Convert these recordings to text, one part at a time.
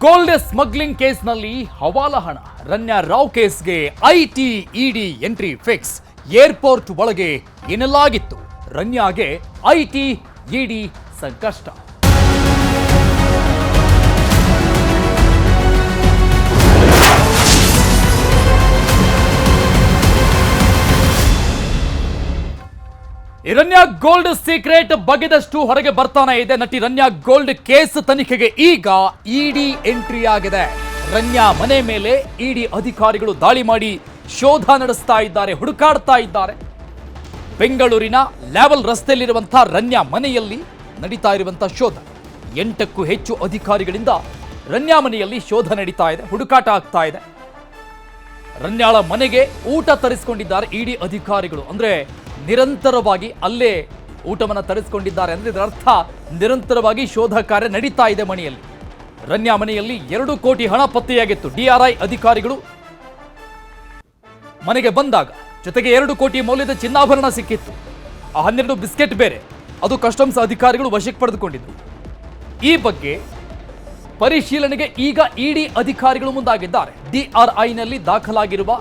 Gold smuggling ಕೇಸ್ನಲ್ಲಿ ಹವಾಲಾ ಹಣ ರನ್ಯಾ ರಾವ್ ಕೇಸ್ಗೆ IT ED entry fix. Airport ಒಳಗೆ ಎನ್ನಲಾಗಿತ್ತು ರನ್ಯಾಗೆ ಐಟಿ ಇಡಿ ಸಂಕಷ್ಟ. ರನ್ಯಾ ಗೋಲ್ಡ್ ಸೀಕ್ರೆಟ್ ಬಗೆದಷ್ಟು ಹೊರಗೆ ಬರ್ತಾನೆ ಇದೆ. ನಟಿ ರನ್ಯಾ ಗೋಲ್ಡ್ ಕೇಸ್ ತನಿಖೆಗೆ ಈಗ ಇಡಿ ಎಂಟ್ರಿ ಆಗಿದೆ. ರನ್ಯಾ ಮನೆ ಮೇಲೆ ಇಡಿ ಅಧಿಕಾರಿಗಳು ದಾಳಿ ಮಾಡಿ ಶೋಧ ನಡೆಸ್ತಾ ಇದ್ದಾರೆ, ಹುಡುಕಾಡ್ತಾ ಇದ್ದಾರೆ. ಬೆಂಗಳೂರಿನ ಲೆವೆಲ್ ರಸ್ತೆಯಲ್ಲಿರುವಂತಹ ರನ್ಯಾ ಮನೆಯಲ್ಲಿ ನಡೀತಾ ಇರುವಂತಹ ಶೋಧ. 8ಕ್ಕೂ ಹೆಚ್ಚು ಅಧಿಕಾರಿಗಳಿಂದ ರನ್ಯಾ ಮನೆಯಲ್ಲಿ ಶೋಧ ನಡೀತಾ ಇದೆ, ಹುಡುಕಾಟ ಆಗ್ತಾ ಇದೆ. ರನ್ಯಾಳ ಮನೆಗೆ ಊಟ ತರಿಸಿಕೊಂಡಿದ್ದಾರೆ ಇಡಿ ಅಧಿಕಾರಿಗಳು. ಅಂದ್ರೆ ನಿರಂತರವಾಗಿ ಅಲ್ಲೇ ಊಟವನ್ನು ತರಿಸಿಕೊಂಡಿದ್ದಾರೆ ಅಂದ್ರೆ ಇದರ ಅರ್ಥ ನಿರಂತರವಾಗಿ ಶೋಧ ಕಾರ್ಯ ನಡೀತಾ ಇದೆ ಮನೆಯಲ್ಲಿ. ರನ್ಯಾ ಮನೆಯಲ್ಲಿ 2 ಕೋಟಿ ಹಣ ಪತ್ತೆಯಾಗಿತ್ತು. ಡಿಆರ್ಐ ಅಧಿಕಾರಿಗಳು ಮನೆಗೆ ಬಂದಾಗ ಜೊತೆಗೆ 2 ಕೋಟಿ ಮೌಲ್ಯದ ಚಿನ್ನಾಭರಣ ಸಿಕ್ಕಿತ್ತು. ಆ 12 ಬಿಸ್ಕೆಟ್ ಬೇರೆ, ಅದು ಕಸ್ಟಮ್ಸ್ ಅಧಿಕಾರಿಗಳು ವಶಕ್ಕೆ ಪಡೆದುಕೊಂಡಿದ್ರು. ಈ ಬಗ್ಗೆ ಪರಿಶೀಲನೆಗೆ ಈಗ ಇಡಿ ಅಧಿಕಾರಿಗಳು ಮುಂದಾಗಿದ್ದಾರೆ. ಡಿಆರ್ಐನಲ್ಲಿ ದಾಖಲಾಗಿರುವ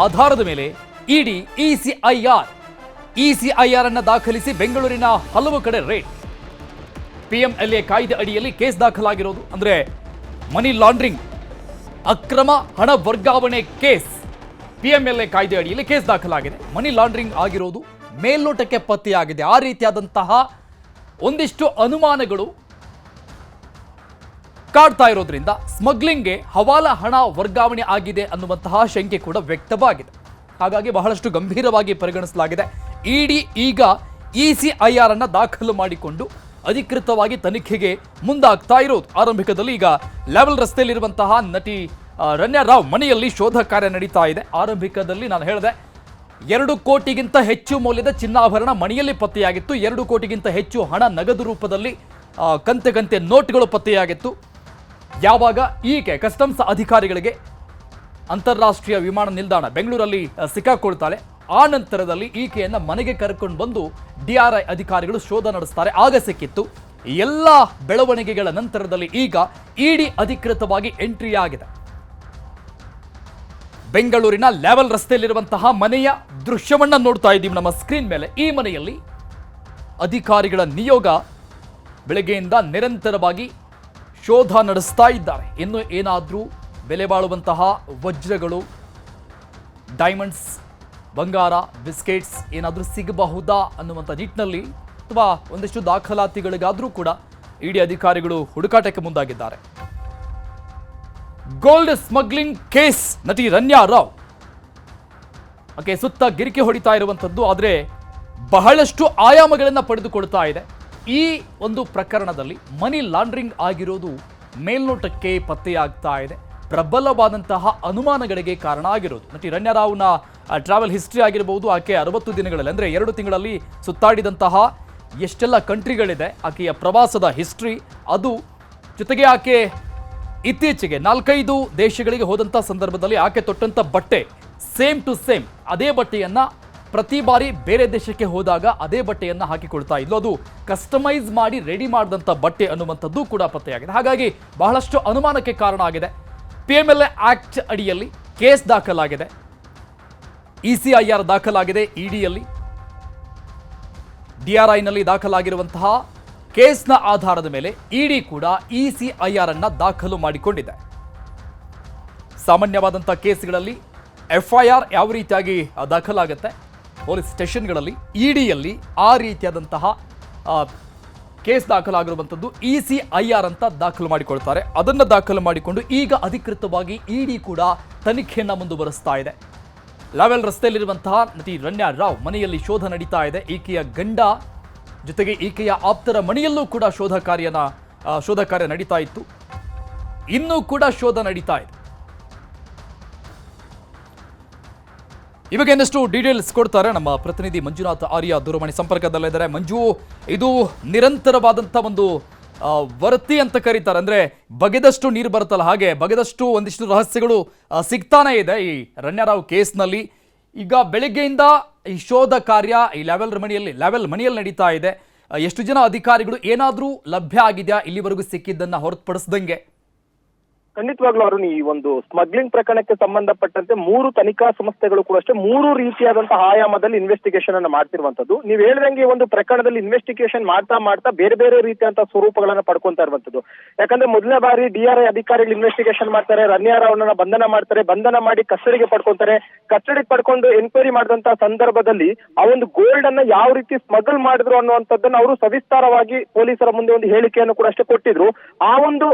ಆಧಾರದ ಮೇಲೆ ಇಡಿ ಇಸಿಐಆರ್ ಅನ್ನು ದಾಖಲಿಸಿ ಬೆಂಗಳೂರಿನ ಹಲವು ಕಡೆ ರೇಡ್. ಪಿಎಂಎಲ್ಎ ಕಾಯ್ದೆ ಅಡಿಯಲ್ಲಿ ಕೇಸ್ ದಾಖಲಾಗಿರೋದು. ಅಂದ್ರೆ ಮನಿ ಲಾಂಡ್ರಿಂಗ್, ಅಕ್ರಮ ಹಣ ವರ್ಗಾವಣೆ ಕೇಸ್. ಪಿಎಂಎಲ್ಎ ಕಾಯ್ದೆ ಅಡಿಯಲ್ಲಿ ಕೇಸ್ ದಾಖಲಾಗಿದೆ. ಮನಿ ಲಾಂಡ್ರಿಂಗ್ ಆಗಿರೋದು ಮೇಲ್ನೋಟಕ್ಕೆ ಪತ್ತೆಯಾಗಿದೆ. ಆ ರೀತಿಯಾದಂತಹ ಒಂದಿಷ್ಟು ಅನುಮಾನಗಳು ಕಾಡ್ತಾ ಇರೋದ್ರಿಂದ ಸ್ಮಗ್ಲಿಂಗ್ಗೆ ಹವಾಲಾ ಹಣ ವರ್ಗಾವಣೆ ಆಗಿದೆ ಅನ್ನುವಂತಹ ಶಂಕೆ ಕೂಡ ವ್ಯಕ್ತವಾಗಿದೆ. ಹಾಗಾಗಿ ಬಹಳಷ್ಟು ಗಂಭೀರವಾಗಿ ಪರಿಗಣಿಸಲಾಗಿದೆ. ಇಡಿ ಈಗ ಇಸಿಐಆರ್ ಅನ್ನ ದಾಖಲು ಮಾಡಿಕೊಂಡು ಅಧಿಕೃತವಾಗಿ ತನಿಖೆಗೆ ಮುಂದಾಗ್ತಾ ಇರೋದು. ಆರಂಭಿಕದಲ್ಲಿ ಈಗ ಲೆವೆಲ್ ರಸ್ತೆಯಲ್ಲಿರುವಂತಹ ನಟಿ ರನ್ಯಾ ರಾವ್ ಮನೆಯಲ್ಲಿ ಶೋಧ ಕಾರ್ಯ ನಡೀತಾ ಇದೆ. ಆರಂಭಿಕದಲ್ಲಿ ನಾನು ಹೇಳಿದೆ 2 ಕೋಟಿಗಿಂತ ಹೆಚ್ಚು ಮೌಲ್ಯದ ಚಿನ್ನಾಭರಣ ಮನೆಯಲ್ಲಿ ಪತ್ತೆಯಾಗಿತ್ತು. 2 ಕೋಟಿಗಿಂತ ಹೆಚ್ಚು ಹಣ ನಗದು ರೂಪದಲ್ಲಿ ಕಂತೆ ನೋಟ್ಗಳು ಪತ್ತೆಯಾಗಿತ್ತು. ಯಾವಾಗ ಈಕೆ ಕಸ್ಟಮ್ಸ್ ಅಧಿಕಾರಿಗಳಿಗೆ ಅಂತಾರಾಷ್ಟ್ರೀಯ ವಿಮಾನ ನಿಲ್ದಾಣ ಬೆಂಗಳೂರಲ್ಲಿ ಸಿಕ್ಕಾಕೊಳ್ತಾಳೆ, ಆ ನಂತರದಲ್ಲಿ ಈಕೆಯನ್ನ ಮನೆಗೆ ಕರ್ಕೊಂಡು ಬಂದು ಡಿಆರ್ಐ ಅಧಿಕಾರಿಗಳು ಶೋಧ ನಡೆಸ್ತಾರೆ. ಆಗ ಸಿಕ್ಕಿತ್ತು. ಎಲ್ಲ ಬೆಳವಣಿಗೆಗಳ ನಂತರದಲ್ಲಿ ಈಗ ಇಡಿ ಅಧಿಕೃತವಾಗಿ ಎಂಟ್ರಿ ಆಗಿದೆ. ಬೆಂಗಳೂರಿನ ಲೆವೆಲ್ ರಸ್ತೆಯಲ್ಲಿರುವಂತಹ ಮನೆಯ ದೃಶ್ಯವನ್ನ ನೋಡ್ತಾ ಇದ್ದೀವಿ ನಮ್ಮ ಸ್ಕ್ರೀನ್ ಮೇಲೆ. ಈ ಮನೆಯಲ್ಲಿ ಅಧಿಕಾರಿಗಳ ನಿಯೋಗ ಬೆಳಗ್ಗೆಯಿಂದ ನಿರಂತರವಾಗಿ ಶೋಧ ನಡೆಸ್ತಾ ಇದ್ದಾರೆ. ಇನ್ನು ಏನಾದರೂ ಬೆಲೆ ಬಾಳುವಂತಹ ವಜ್ರಗಳು, ಡೈಮಂಡ್ಸ್, ಬಂಗಾರ, ಬಿಸ್ಕೆಟ್ಸ್ ಏನಾದರೂ ಸಿಗಬಹುದಾ ಅನ್ನುವಂಥ ನಿಟ್ಟಿನಲ್ಲಿ ಅಥವಾ ಒಂದಿಷ್ಟು ದಾಖಲಾತಿಗಳಿಗಾದರೂ ಕೂಡ ಇಡಿ ಅಧಿಕಾರಿಗಳು ಹುಡುಕಾಟಕ್ಕೆ ಮುಂದಾಗಿದ್ದಾರೆ. ಗೋಲ್ಡ್ ಸ್ಮಗ್ಲಿಂಗ್ ಕೇಸ್ ನಟಿ ರನ್ಯಾ ರಾವ್ ಆಕೆ ಸುತ್ತ ಗಿರಿಕೆ ಹೊಡಿತಾ ಇರುವಂಥದ್ದು, ಆದರೆ ಬಹಳಷ್ಟು ಆಯಾಮಗಳನ್ನು ಪಡೆದುಕೊಳ್ತಾ ಇದೆ. ಈ ಒಂದು ಪ್ರಕರಣದಲ್ಲಿ ಮನಿ ಲಾಂಡ್ರಿಂಗ್ ಆಗಿರೋದು ಮೇಲ್ನೋಟಕ್ಕೆ ಪತ್ತೆಯಾಗ್ತಾ ಇದೆ. ಪ್ರಬಲವಾದಂತಹ ಅನುಮಾನಗಳಿಗೆ ಕಾರಣ ಆಗಿರೋದು ನಟಿ ರನ್ಯಾ ರಾವ್ನ ಟ್ರಾವೆಲ್ ಹಿಸ್ಟ್ರಿ ಆಗಿರಬಹುದು. ಆಕೆ 60 ದಿನಗಳಲ್ಲಿ ಅಂದರೆ 2 ತಿಂಗಳಲ್ಲಿ ಸುತ್ತಾಡಿದಂತಹ ಎಷ್ಟೆಲ್ಲ ಕಂಟ್ರಿಗಳಿದೆ ಆಕೆಯ ಪ್ರವಾಸದ ಹಿಸ್ಟ್ರಿ, ಅದು ಜೊತೆಗೆ ಆಕೆ ಇತ್ತೀಚೆಗೆ 4-5 ದೇಶಗಳಿಗೆ ಹೋದಂಥ ಸಂದರ್ಭದಲ್ಲಿ ಆಕೆ ತೊಟ್ಟಂಥ ಬಟ್ಟೆ ಸೇಮ್ ಟು ಸೇಮ್ ಅದೇ ಬಟ್ಟೆಯನ್ನ ಪ್ರತಿ ಬಾರಿ ಬೇರೆ ದೇಶಕ್ಕೆ ಹೋದಾಗ ಅದೇ ಬಟ್ಟೆಯನ್ನ ಹಾಕಿಕೊಳ್ತಾ ಇದ್ಲು. ಅದು ಕಸ್ಟಮೈಸ್ ಮಾಡಿ ರೆಡಿ ಮಾಡಿದಂಥ ಬಟ್ಟೆ ಅನ್ನುವಂಥದ್ದು ಕೂಡ ಪತ್ತೆಯಾಗಿದೆ. ಹಾಗಾಗಿ ಬಹಳಷ್ಟು ಅನುಮಾನಕ್ಕೆ ಕಾರಣ ಆಗಿದೆ. ಪಿಎಂಎಲ್ಎ ಆಕ್ಟ್ ಅಡಿಯಲ್ಲಿ ಕೇಸ್ ದಾಖಲಾಗಿದೆ, ಇಸಿಐಆರ್ ದಾಖಲಾಗಿದೆ. ಇಡಿಯಲ್ಲಿ ಡಿಆರ್ಐನಲ್ಲಿ ದಾಖಲಾಗಿರುವಂತಹ ಕೇಸ್ನ ಆಧಾರದ ಮೇಲೆ ಇಡಿ ಕೂಡ ಇಸಿಐಆರ್ ಅನ್ನ ದಾಖಲು ಮಾಡಿಕೊಂಡಿದೆ. ಸಾಮಾನ್ಯವಾದಂತಹ ಕೇಸ್ಗಳಲ್ಲಿ ಎಫ್ಐಆರ್ ಯಾವ ರೀತಿಯಾಗಿ ದಾಖಲಾಗುತ್ತೆ ಪೊಲೀಸ್ ಸ್ಟೇಷನ್ಗಳಲ್ಲಿ, ಇಡಿಯಲ್ಲಿ ಆ ರೀತಿಯಾದಂತಹ ಕೇಸ್ ದಾಖಲಾಗಿರುವಂಥದ್ದು ಇಸಿಐಆರ್ ಅಂತ ದಾಖಲು ಮಾಡಿಕೊಳ್ತಾರೆ. ಅದನ್ನು ದಾಖಲು ಮಾಡಿಕೊಂಡು ಈಗ ಅಧಿಕೃತವಾಗಿ ಇಡಿ ಕೂಡ ತನಿಖೆಯನ್ನು ಮುಂದುವರಿಸ್ತಾ ಇದೆ. ಲೆವೆಲ್ ರಸ್ತೆಯಲ್ಲಿರುವಂತಹ ನಟಿ ರನ್ಯಾ ರಾವ್ ಮನೆಯಲ್ಲಿ ಶೋಧ ನಡೀತಾ ಇದೆ. ಈಕೆಯ ಗಂಡ ಜೊತೆಗೆ ಈಕೆಯ ಆಪ್ತರ ಮನೆಯಲ್ಲೂ ಕೂಡ ಶೋಧ ಕಾರ್ಯ ನಡೀತಾ ಇತ್ತು. ಇನ್ನೂ ಕೂಡ ಶೋಧ ನಡೀತಾ ಇದೆ. ಇವಾಗ ಇನ್ನಷ್ಟು ಡೀಟೇಲ್ಸ್ ಕೊಡ್ತಾರೆ ನಮ್ಮ ಪ್ರತಿನಿಧಿ ಮಂಜುನಾಥ್ ಆರ್ಯ ದೂರವಾಣಿ ಸಂಪರ್ಕದಲ್ಲಿದ್ದಾರೆ. ಮಂಜು, ಇದು ನಿರಂತರವಾದಂಥ ಒಂದು ವರತಿ ಅಂತ ಕರೀತಾರೆ, ಅಂದ್ರೆ ಬಗೆದಷ್ಟು ನೀರು ಬರುತ್ತಲ್ಲ ಹಾಗೆ ಬಗೆದಷ್ಟು ಒಂದಿಷ್ಟು ರಹಸ್ಯಗಳು ಸಿಗ್ತಾನೆ ಇದೆ ಈ ರನ್ಯಾ ರಾವ್ ಕೇಸ್ನಲ್ಲಿ. ಈಗ ಬೆಳಗ್ಗೆಯಿಂದ ಈ ಶೋಧ ಕಾರ್ಯ ಈ ಲೆವೆಲ್ ಮನೆಯಲ್ಲಿ ನಡೀತಾ ಇದೆ. ಎಷ್ಟು ಜನ ಅಧಿಕಾರಿಗಳು ಏನಾದರೂ ಲಭ್ಯ ಆಗಿದೆಯಾ ಇಲ್ಲಿವರೆಗೂ ಸಿಕ್ಕಿದ್ದನ್ನ ಹೊರತುಪಡಿಸದಂಗೆ? ಖಂಡಿತವಾಗ್ಲೂ ಅರುಣ್, ಈ ಒಂದು ಸ್ಮಗ್ಲಿಂಗ್ ಪ್ರಕರಣಕ್ಕೆ ಸಂಬಂಧಪಟ್ಟಂತೆ 3 ತನಿಖಾ ಸಂಸ್ಥೆಗಳು ಕೂಡ ಅಷ್ಟೇ 3 ರೀತಿಯಾದಂತಹ ಆಯಾಮದಲ್ಲಿ ಇನ್ವೆಸ್ಟಿಗೇಷನ್ ಅನ್ನು ಮಾಡ್ತಿರುವಂತದ್ದು. ನೀವು ಹೇಳಿದಂಗೆ ಈ ಒಂದು ಪ್ರಕರಣದಲ್ಲಿ ಇನ್ವೆಸ್ಟಿಗೇಷನ್ ಮಾಡ್ತಾ ಬೇರೆ ಬೇರೆ ರೀತಿಯಂತಹ ಸ್ವರೂಪಗಳನ್ನ ಪಡ್ಕೊಂತಾ ಇರುವಂತದ್ದು. ಯಾಕಂದ್ರೆ ಮೊದಲನೇ ಬಾರಿ DRI ಅಧಿಕಾರಿಗಳು ಇನ್ವೆಸ್ಟಿಗೇಷನ್ ಮಾಡ್ತಾರೆ, ರನ್ಯಾ ರಾವ್ನ ಬಂಧನ ಮಾಡ್ತಾರೆ, ಬಂಧನ ಮಾಡಿ ಕಸ್ಟಡಿಗೆ ಪಡ್ಕೊಂತಾರೆ. ಕಸ್ಟಡಿಗೆ ಪಡ್ಕೊಂಡು ಎನ್ಕ್ವೈರಿ ಮಾಡಿದಂತಹ ಸಂದರ್ಭದಲ್ಲಿ ಆ ಒಂದು ಗೋಲ್ಡ್ ಅನ್ನ ಯಾವ ರೀತಿ ಸ್ಮಗಲ್ ಮಾಡಿದ್ರು ಅನ್ನುವಂಥದ್ದನ್ನ ಅವರು ಸವಿಸ್ತಾರವಾಗಿ ಪೊಲೀಸರ ಮುಂದೆ ಒಂದು ಹೇಳಿಕೆಯನ್ನು ಕೂಡ ಅಷ್ಟೇ ಕೊಟ್ಟಿದ್ರು. ಆ ಒಂದು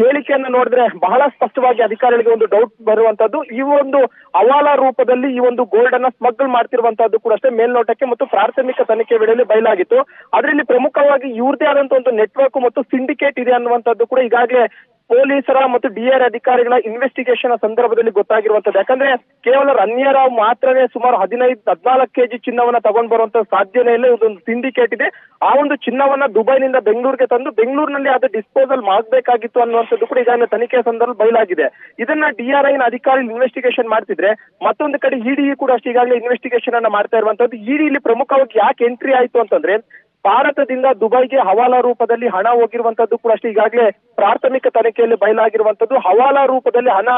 ಹೇಳಿಕೆಯನ್ನು ನೋಡಿದ್ರೆ ಬಹಳ ಸ್ಪಷ್ಟವಾಗಿ ಅಧಿಕಾರಿಗಳಿಗೆ ಒಂದು ಡೌಟ್ ಬರುವಂತದ್ದು. ಈ ಒಂದು ಹವಾಲಾ ರೂಪದಲ್ಲಿ ಈ ಒಂದು ಗೋಲ್ಡ್ ಅನ್ನ ಸ್ಮಗಲ್ ಮಾಡ್ತಿರುವಂತದ್ದು ಕೂಡ ಅಷ್ಟೇ ಮೇಲ್ನೋಟಕ್ಕೆ ಮತ್ತು ಪ್ರಾಥಮಿಕ ತನಿಖೆ ವೇಳೆಯಲ್ಲಿ ಬಯಲಾಗಿತ್ತು. ಅದರಲ್ಲಿ ಪ್ರಮುಖವಾಗಿ ಇವ್ರದೇ ಆದಂತಹ ಒಂದು ನೆಟ್ವರ್ಕ್ ಮತ್ತು ಸಿಂಡಿಕೇಟ್ ಇದೆ ಅನ್ನುವಂಥದ್ದು ಕೂಡ ಈಗಾಗಲೇ ಪೊಲೀಸರ ಮತ್ತು DRI ಅಧಿಕಾರಿಗಳ ಇನ್ವೆಸ್ಟಿಗೇಷನ್ ಸಂದರ್ಭದಲ್ಲಿ ಗೊತ್ತಾಗಿರುವಂತದ್ದು. ಯಾಕಂದ್ರೆ ಕೇವಲ ರನ್ಯಾ ರಾವ್ ಮಾತ್ರನೇ ಸುಮಾರು 15-14 kg ಚಿನ್ನವನ್ನ ತಗೊಂಡ್ ಬರುವಂತ ಸಾಧ್ಯನೇ ಇಲ್ಲ. ಇದೊಂದು ಸಿಂಡಿಕೇಟ್ ಇದೆ. ಆ ಒಂದು ಚಿನ್ನವನ್ನ ದುಬೈನಿಂದ ಬೆಂಗಳೂರಿಗೆ ತಂದು ಬೆಂಗಳೂರಿನಲ್ಲಿ ಅದು ಡಿಸ್ಪೋಸಲ್ ಮಾಡಬೇಕಾಗಿತ್ತು ಅನ್ನುವಂಥದ್ದು ಕೂಡ ಈಗಾಗಲೇ ತನಿಖೆ ಸಂದರ್ಭ ಬಯಲಾಗಿದೆ. ಇದನ್ನ DRI ಅಧಿಕಾರಿ ಇನ್ವೆಸ್ಟಿಗೇಷನ್ ಮಾಡ್ತಿದ್ರೆ, ಮತ್ತೊಂದು ಕಡೆ ED ಕೂಡ ಅಷ್ಟೇ ಈಗಾಗಲೇ ಇನ್ವೆಸ್ಟಿಗೇಷನ್ ಅನ್ನ ಮಾಡ್ತಾ ಇರುವಂತದ್ದು. ED ಇಲ್ಲಿ ಪ್ರಮುಖವಾಗಿ ಯಾಕೆ ಎಂಟ್ರಿ ಆಯ್ತು ಅಂತಂದ್ರೆ, ಭಾರತದಿಂದ ದುಬೈಗೆ ಹವಾಲಾ ರೂಪದಲ್ಲಿ ಹಣ ಹೋಗಿರುವಂತದ್ದು ಕೂಡ ಅಷ್ಟೇ ಈಗಾಗಲೇ ಪ್ರಾಥಮಿಕ ತನಿಖೆಯಲ್ಲಿ ಬಯಲಾಗಿರುವಂತದ್ದು. ಹವಾಲಾ ರೂಪದಲ್ಲಿ ಹಣ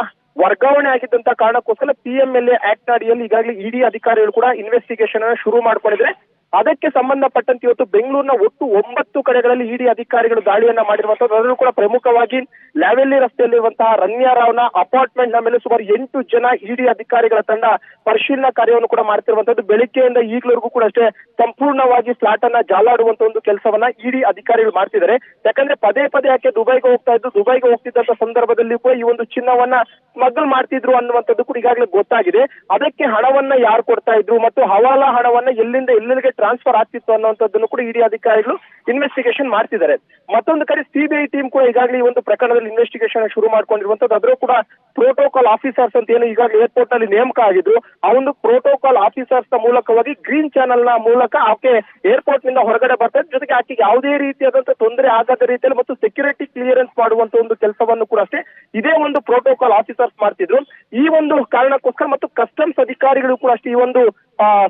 ವರ್ಗಾವಣೆ ಆಗಿದ್ದಂತ ಕಾರಣಕ್ಕೋಸ್ಕರ PMLA ಆಕ್ಟ್ ಅಡಿಯಲ್ಲಿ ಈಗಾಗಲೇ ED ಅಧಿಕಾರಿಗಳು ಕೂಡ ಇನ್ವೆಸ್ಟಿಗೇಷನ್ ಅನ್ನು ಶುರು ಮಾಡ್ಕೊಂಡಿದ್ರೆ, ಅದಕ್ಕೆ ಸಂಬಂಧಪಟ್ಟಂತೆ ಇವತ್ತು ಬೆಂಗಳೂರಿನ ಒಟ್ಟು 9 ಕಡೆಗಳಲ್ಲಿ ED ಅಧಿಕಾರಿಗಳು ದಾಳಿಯನ್ನ ಮಾಡಿರುವಂತದ್ದು. ಅದರಲ್ಲೂ ಕೂಡ ಪ್ರಮುಖವಾಗಿ ಲ್ಯಾವೆಲ್ಲಿ ರಸ್ತೆಯಲ್ಲಿರುವಂತಹ ರನ್ಯಾ ರಾವ್ನ ಅಪಾರ್ಟ್ಮೆಂಟ್ ನ ಮೇಲೆ ಸುಮಾರು 8 ಜನ ED ಅಧಿಕಾರಿಗಳ ತಂಡ ಪರಿಶೀಲನಾ ಕಾರ್ಯವನ್ನು ಕೂಡ ಮಾಡ್ತಿರುವಂತದ್ದು. ಬೆಳಿಗ್ಗೆಯಿಂದ ಈಗಲವರೆಗೂ ಕೂಡ ಅಷ್ಟೇ ಸಂಪೂರ್ಣವಾಗಿ ಫ್ಲಾಟ್ ಅನ್ನ ಜಾಲಾಡುವಂತ ಒಂದು ಕೆಲಸವನ್ನ ED ಅಧಿಕಾರಿಗಳು ಮಾಡ್ತಿದ್ದಾರೆ. ಯಾಕಂದ್ರೆ ಪದೇ ಯಾಕೆ ದುಬೈಗೆ ಹೋಗ್ತಿದ್ದಂತ ಸಂದರ್ಭದಲ್ಲಿ ಕೂಡ ಈ ಒಂದು ಚಿನ್ನವನ್ನ ಸ್ಮಗಲ್ ಮಾಡ್ತಿದ್ರು ಅನ್ನುವಂಥದ್ದು ಕೂಡ ಈಗಾಗಲೇ ಗೊತ್ತಾಗಿದೆ. ಅದಕ್ಕೆ ಹಣವನ್ನ ಯಾರು ಕೊಡ್ತಾ ಇದ್ರು ಮತ್ತು ಹವಾಲಾ ಹಣವನ್ನ ಎಲ್ಲಿಂದ ಎಲ್ಲೆಲ್ಲಿಗೆ ಟ್ರಾನ್ಸ್ಫರ್ ಆಗ್ತಿತ್ತು ಅನ್ನುವಂಥದ್ದನ್ನು ಕೂಡ ED ಅಧಿಕಾರಿಗಳು ಇನ್ವೆಸ್ಟಿಗೇಷನ್ ಮಾಡ್ತಿದ್ದಾರೆ. ಮತ್ತೊಂದು ಕಡೆ CBI ಟೀಮ್ ಕೂಡ ಈಗಾಗಲೇ ಈ ಒಂದು ಪ್ರಕರಣದಲ್ಲಿ ಇನ್ವೆಸ್ಟಿಗೇಷನ್ ಶುರು ಮಾಡ್ಕೊಂಡಿರುವಂತದ್ದು. ಅದರಲ್ಲೂ ಕೂಡ ಪ್ರೋಟೋಕಾಲ್ ಆಫೀಸರ್ಸ್ ಅಂತ ಏನು ಈಗಾಗಲೇ ಏರ್ಪೋರ್ಟ್ ನಲ್ಲಿ ನೇಮಕ ಆಗಿದ್ರು, ಆ ಒಂದು ಪ್ರೋಟೋಕಾಲ್ ಆಫೀಸರ್ಸ್ ನ ಮೂಲಕವಾಗಿ ಗ್ರೀನ್ ಚಾನೆಲ್ ನ ಮೂಲಕ ಆಕೆ ಏರ್ಪೋರ್ಟ್ ನಿಂದ ಹೊರಗಡೆ ಬರ್ತಾರೆ. ಜೊತೆಗೆ ಆಕೆಗೆ ಯಾವುದೇ ರೀತಿಯಾದಂತಹ ತೊಂದರೆ ಆಗದ ರೀತಿಯಲ್ಲಿ ಮತ್ತು ಸೆಕ್ಯೂರಿಟಿ ಕ್ಲಿಯರೆನ್ಸ್ ಮಾಡುವಂತ ಒಂದು ಕೆಲಸವನ್ನು ಕೂಡ ಅಷ್ಟೇ ಇದೇ ಒಂದು ಪ್ರೋಟೋಕಾಲ್ ಆಫೀಸರ್ಸ್ ಮಾಡ್ತಿದ್ರು. ಈ ಒಂದು ಕಾರಣಕ್ಕೋಸ್ಕರ ಮತ್ತು ಕಸ್ಟಮ್ಸ್ ಅಧಿಕಾರಿಗಳು ಕೂಡ ಅಷ್ಟೇ ಈ ಒಂದು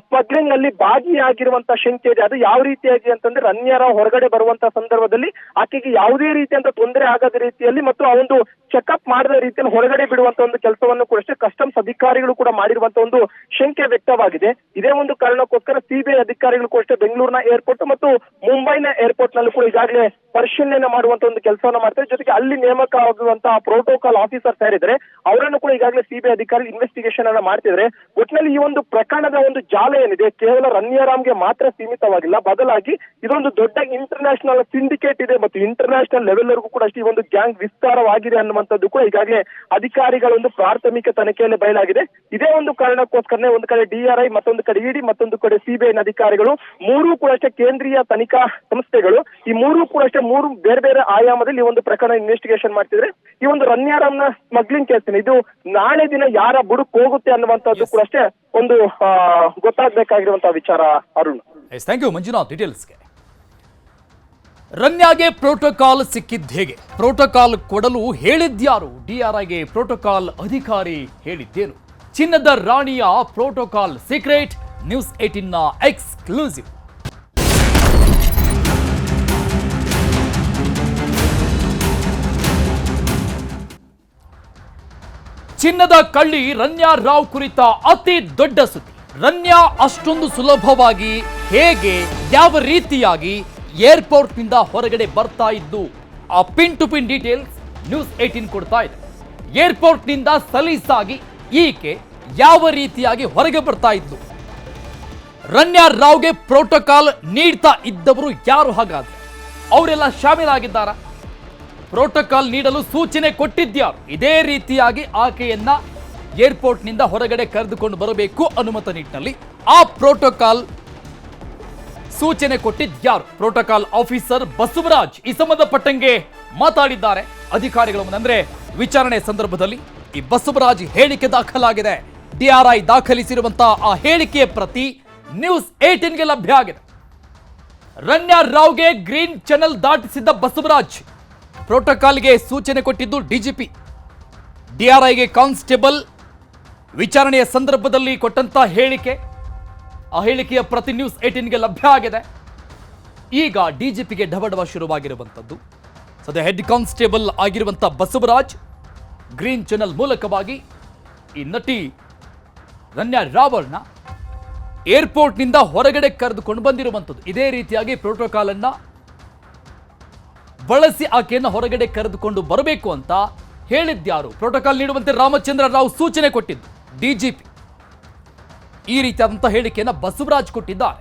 ಸ್ಮಗ್ಲಿಂಗ್ ಅಲ್ಲಿ ಭಾಗಿಯಾಗಿರುವಂತಹ ಶಂಕೆ ಇದೆ. ಅದು ಯಾವ ರೀತಿಯಾಗಿ ಅಂತಂದ್ರೆ, ರನ್ಯಾ ರಾವ್ ಹೊರಗಡೆ ಬರುವಂತಹ ಸಂದರ್ಭದಲ್ಲಿ ಆಕೆಗೆ ಯಾವುದೇ ರೀತಿಯಂತ ತೊಂದರೆ ಆಗದ ರೀತಿಯಲ್ಲಿ ಮತ್ತು ಆ ಒಂದು ಚೆಕ್ಅಪ್ ಮಾಡದ ರೀತಿಯಲ್ಲಿ ಹೊರಗಡೆ ಬಿಡುವಂತ ಒಂದು ಕೆಲಸವನ್ನು ಕೂಡ ಅಷ್ಟೇ ಕಸ್ಟಮ್ಸ್ ಅಧಿಕಾರಿಗಳು ಕೂಡ ಮಾಡಿರುವಂತ ಒಂದು ಶಂಕೆ ವ್ಯಕ್ತವಾಗಿದೆ. ಇದೇ ಒಂದು ಕಾರಣಕ್ಕೋಸ್ಕರ CBI ಅಧಿಕಾರಿಗಳು ಕೂಡ ಅಷ್ಟೇ ಬೆಂಗಳೂರಿನ ಏರ್ಪೋರ್ಟ್ ಮತ್ತು ಮುಂಬೈನ ಏರ್ಪೋರ್ಟ್ ನಲ್ಲಿ ಕೂಡ ಈಗಾಗಲೇ ಪರಿಶೀಲನೆ ಮಾಡುವಂತ ಒಂದು ಕೆಲಸವನ್ನ ಮಾಡ್ತಾರೆ. ಜೊತೆಗೆ ಅಲ್ಲಿ ನೇಮಕ ಆಗುವಂತಹ ಪ್ರೋಟೋಕಾಲ್ ಆಫೀಸರ್ಸ್ ಯಾರಿದ್ದಾರೆ ಅವರನ್ನು ಕೂಡ ಈಗಾಗಲೇ CBI ಅಧಿಕಾರಿ ಇನ್ವೆಸ್ಟಿಗೇಷನ್ ಅನ್ನ ಮಾಡ್ತಿದ್ರೆ, ಒಟ್ಟಿನಲ್ಲಿ ಈ ಒಂದು ಪ್ರಕರಣದ ಒಂದು ಜಾಲ ಏನಿದೆ ಕೇವಲ ರನ್ಯಾ ರಾವ್ಗೆ ಮಾತ್ರ ಸೀಮಿತವಾಗಿಲ್ಲ, ಬದಲಾಗಿ ಇದೊಂದು ದೊಡ್ಡ ಇಂಟರ್ನ್ಯಾಷನಲ್ ಸಿಂಡಿಕೇಟ್ ಇದೆ ಮತ್ತು ಇಂಟರ್ನ್ಯಾಷನಲ್ ಲೆವೆಲ್ ವರೆಗೂ ಕೂಡ ಅಷ್ಟೇ ಈ ಒಂದು ಗ್ಯಾಂಗ್ ವಿಸ್ತಾರವಾಗಿದೆ ಅನ್ನುವಂಥದ್ದು ಕೂಡ ಈಗಾಗಲೇ ಅಧಿಕಾರಿಗಳ ಒಂದು ಪ್ರಾಥಮಿಕ ತನಿಖೆಯಲ್ಲಿ ಬಯಲಾಗಿದೆ. ಇದೇ ಒಂದು ಕಾರಣಕ್ಕೋಸ್ಕರನೇ ಒಂದು ಕಡೆ DRI, ಮತ್ತೊಂದು ಕಡೆ ED, ಮತ್ತೊಂದು ಕಡೆ CBI ಅಧಿಕಾರಿಗಳು 3 ಕೂಡ ಅಷ್ಟೇ ಕೇಂದ್ರೀಯ ತನಿಖಾ ಸಂಸ್ಥೆಗಳು ಈ 3 ಕೂಡ ಅಷ್ಟೇ 3 ಬೇರೆ ಬೇರೆ ಆಯಾಮದಲ್ಲಿ ಈ ಒಂದು ಪ್ರಕರಣ ಇನ್ವೆಸ್ಟಿಗೇಷನ್ ಮಾಡ್ತಿದ್ರೆ, ಈ ಒಂದು ರನ್ಯಾ ರಾವ್ನ ಸ್ಮಗ್ಲಿಂಗ್ ಕೇಸ್ ಇದು ನಾಳೆ ದಿನ ಯಾರ ಬುಡಕ್ ಹೋಗುತ್ತೆ ಅನ್ನುವಂಥದ್ದು ಕೂಡ ಅಷ್ಟೇ ಒಂದು ಗೊತ್ತಾಗಬೇಕಾಗಿರುವಂತಹ ವಿಚಾರ. ಅರುಣ್, ಥ್ಯಾಂಕ್ ಯು ಮಂಜುನಾಥ್ ಡೀಟೇಲ್ಸ್ಗೆ. ರನ್ಯಾಗೆ ಪ್ರೋಟೋಕಾಲ್ ಸಿಕ್ಕಿದ್ದು ಹೇಗೆ? ಪ್ರೋಟೋಕಾಲ್ ಕೊಡಲು ಹೇಳಿದ್ಯಾರು? DRIಗೆ ಪ್ರೋಟೋಕಾಲ್ ಅಧಿಕಾರಿ ಹೇಳಿದ್ದೇನು? ಚಿನ್ನದ ರಾಣಿಯ ಪ್ರೋಟೋಕಾಲ್ ಸೀಕ್ರೆಟ್ ನ್ಯೂಸ್ 18ನ ಎಕ್ಸ್ಕ್ಲೂಸಿವ್. ಚಿನ್ನದ ಕಳ್ಳಿ ರನ್ಯಾ ರಾವ್ ಕುರಿತ ಅತಿ ದೊಡ್ಡ ಸುದ್ದಿ. ರನ್ಯಾ ಅಷ್ಟೊಂದು ಸುಲಭವಾಗಿ ಹೇಗೆ, ಯಾವ ರೀತಿಯಾಗಿ ಏರ್ಪೋರ್ಟ್ ನಿಂದ ಹೊರಗಡೆ ಬರ್ತಾ ಇದ್ದು, ಆ pin to pin details news 18 ಕೊಡ್ತಾ ಇದೆ. ಏರ್ಪೋರ್ಟ್ ನಿಂದ ಸಲೀಸಾಗಿ ಈಕೆ ಯಾವ ರೀತಿಯಾಗಿ ಹೊರಗೆ ಬರ್ತಾ ಇದ್ದು, ರನ್ಯಾ ರಾವ್ಗೆ ಪ್ರೋಟೋಕಾಲ್ ನೀಡ್ತಾ ಇದ್ದವರು ಯಾರು? ಹಾಗಾದ್ರೆ ಅವರೆಲ್ಲ ಶಾಮೀಲಾಗಿದ್ದಾರಾ? ಪ್ರೋಟೋಕಾಲ್ ನೀಡಲು ಸೂಚನೆ ಕೊಟ್ಟಿದ್ಯಾರು? ಇದೇ ರೀತಿಯಾಗಿ ಆಕೆಯನ್ನ ಏರ್ಪೋರ್ಟ್ ನಿಂದ ಹೊರಗಡೆ ಕರೆದುಕೊಂಡು ಬರಬೇಕು ಅನ್ನುವಂಥ ನಿಟ್ಟಿನಲ್ಲಿ ಆ ಪ್ರೋಟೋಕಾಲ್ ಸೂಚನೆ ಕೊಟ್ಟಿದ್ಯಾರು? ಪ್ರೋಟೋಕಾಲ್ ಆಫೀಸರ್ ಬಸವರಾಜ್ ಈ ಸಂಬಂಧಪಟ್ಟಂಗೆ ಮಾತಾಡಿದ್ದಾರೆ ಅಧಿಕಾರಿಗಳ ಮುಂದೆ. ಅಂದ್ರೆ ವಿಚಾರಣೆ ಸಂದರ್ಭದಲ್ಲಿ ಈ ಬಸವರಾಜ್ ಹೇಳಿಕೆ ದಾಖಲಾಗಿದೆ. DRI ದಾಖಲಿಸಿರುವಂತಹ ಆ ಹೇಳಿಕೆಯ ಪ್ರತಿ ನ್ಯೂಸ್ 18ಗೆ ಲಭ್ಯ ಆಗಿದೆ. ರನ್ಯಾ ರಾವ್ಗೆ ಗ್ರೀನ್ ಚಾನೆಲ್ ದಾಟಿಸಿದ್ದ ಬಸವರಾಜ್ ಪ್ರೋಟೋಕಾಲ್ಗೆ ಸೂಚನೆ ಕೊಟ್ಟಿದ್ದು DGP. DRIಗೆ ಕಾನ್ಸ್ಟೇಬಲ್ ವಿಚಾರಣೆಯ ಸಂದರ್ಭದಲ್ಲಿ ಕೊಟ್ಟಂತ ಹೇಳಿಕೆ, ಆ ಹೇಳಿಕೆಯ ಪ್ರತಿ ನ್ಯೂಸ್ 18ಗೆ ಲಭ್ಯ ಆಗಿದೆ. ಈಗ DGPಗೆ ಢವಢವ ಶುರುವಾಗಿರುವಂಥದ್ದು. ಸದ್ಯ ಹೆಡ್ ಕಾನ್ಸ್ಟೇಬಲ್ ಆಗಿರುವಂಥ ಬಸವರಾಜ್ ಗ್ರೀನ್ ಚಾನೆಲ್ ಮೂಲಕವಾಗಿ ಈ ನಟಿ ರನ್ಯಾ ರಾವ್ ಅವ್ರನ್ನ ಏರ್ಪೋರ್ಟ್ನಿಂದ ಹೊರಗಡೆ ಕರೆದುಕೊಂಡು ಬಂದಿರುವಂಥದ್ದು. ಇದೇ ರೀತಿಯಾಗಿ ಪ್ರೋಟೋಕಾಲ್ ಅನ್ನ ಬಳಸಿ ಆಕೆಯನ್ನು ಹೊರಗಡೆ ಕರೆದುಕೊಂಡು ಬರಬೇಕು ಅಂತ ಹೇಳಿದ್ಯಾರು? ಪ್ರೋಟೋಕಾಲ್ ನೀಡುವಂತೆ ರಾಮಚಂದ್ರ ರಾವ್ ಸೂಚನೆ ಕೊಟ್ಟಿದ್ದು ಡಿಜಿಪಿ. ಈ ರೀತಿಯಾದಂತಹ ಹೇಳಿಕೆಯನ್ನು ಬಸವರಾಜ್ ಕೊಟ್ಟಿದ್ದಾರೆ.